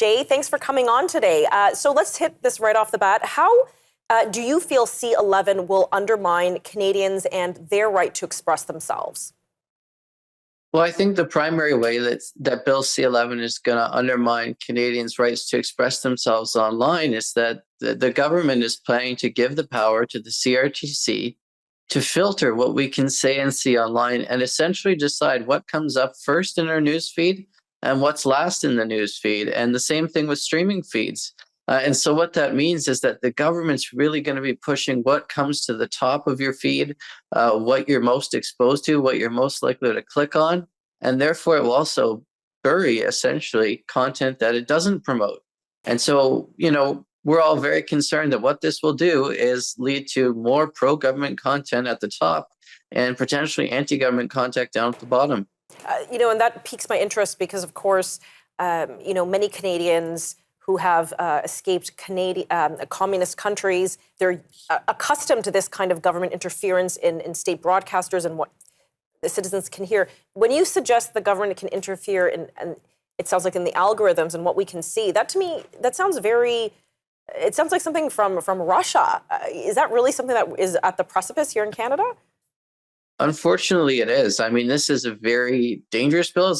Jay, thanks for coming on today. So let's hit this right off the bat. How do you feel C-11 will undermine Canadians and their right to express themselves? Well, I think the primary way that Bill C-11 is going to undermine Canadians' rights to express themselves online is that the government is planning to give the power to the CRTC to filter what we can say and see online and essentially decide what comes up first in our newsfeed and what's last in the newsfeed. And the same thing with streaming feeds. And so what that means is that the government's really going to be pushing what comes to the top of your feed, what you're most exposed to, what you're most likely to click on. And therefore, it will also bury essentially content that it doesn't promote. And so, we're all very concerned that what this will do is lead to more pro-government content at the top and potentially anti-government content down at the bottom. And that piques my interest because, of course, many Canadians who have escaped communist countries, they're accustomed to this kind of government interference in state broadcasters and what the citizens can hear. When you suggest the government can interfere and it sounds like in the algorithms and what we can see, that to me, that sounds it sounds like something from Russia. Is that really something that is at the precipice here in Canada? Unfortunately, it is. I mean, this is a very dangerous bill.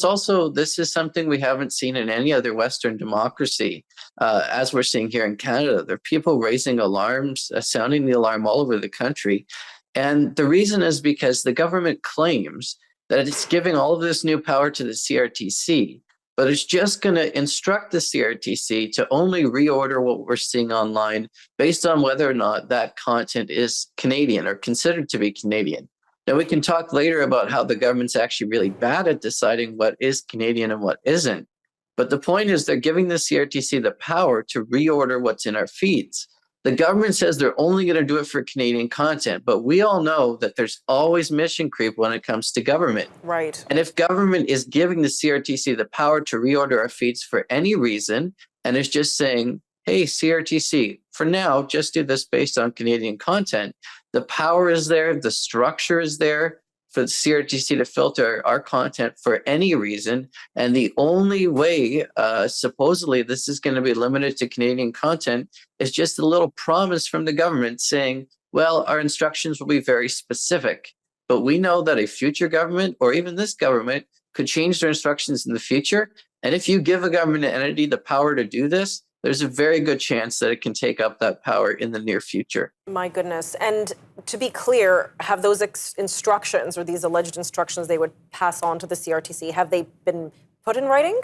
This is something we haven't seen in any other Western democracy, as we're seeing here in Canada. There are people raising alarms, sounding the alarm all over the country. And the reason is because the government claims that it's giving all of this new power to the CRTC, but it's just going to instruct the CRTC to only reorder what we're seeing online based on whether or not that content is Canadian or considered to be Canadian. Now, we can talk later about how the government's actually really bad at deciding what is Canadian and what isn't. But the point is they're giving the CRTC the power to reorder what's in our feeds. The government says they're only going to do it for Canadian content, but we all know that there's always mission creep when it comes to government. Right. And if government is giving the CRTC the power to reorder our feeds for any reason, and is just saying, hey, CRTC, for now, just do this based on Canadian content, the power is there, the structure is there for the CRTC to filter our content for any reason. And the only way, supposedly, this is going to be limited to Canadian content is just a little promise from the government saying, well, our instructions will be very specific. But we know that a future government or even this government could change their instructions in the future. And if you give a government entity the power to do this, there's a very good chance that it can take up that power in the near future. My goodness. And to be clear, have those instructions or these alleged instructions they would pass on to the CRTC, have they been put in writing?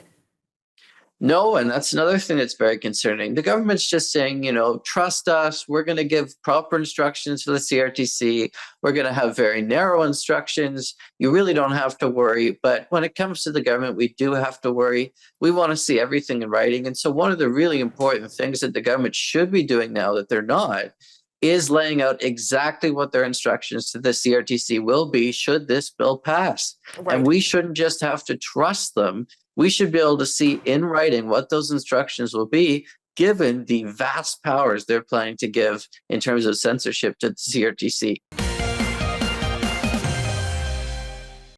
No, and that's another thing that's very concerning. The government's just saying, trust us. We're going to give proper instructions for the CRTC. We're going to have very narrow instructions. You really don't have to worry. But when it comes to the government, we do have to worry. We want to see everything in writing. And so one of the really important things that the government should be doing now that they're not is laying out exactly what their instructions to the CRTC will be should this bill pass. Right. And we shouldn't just have to trust them. We should be able to see in writing what those instructions will be, given the vast powers they're planning to give in terms of censorship to the CRTC.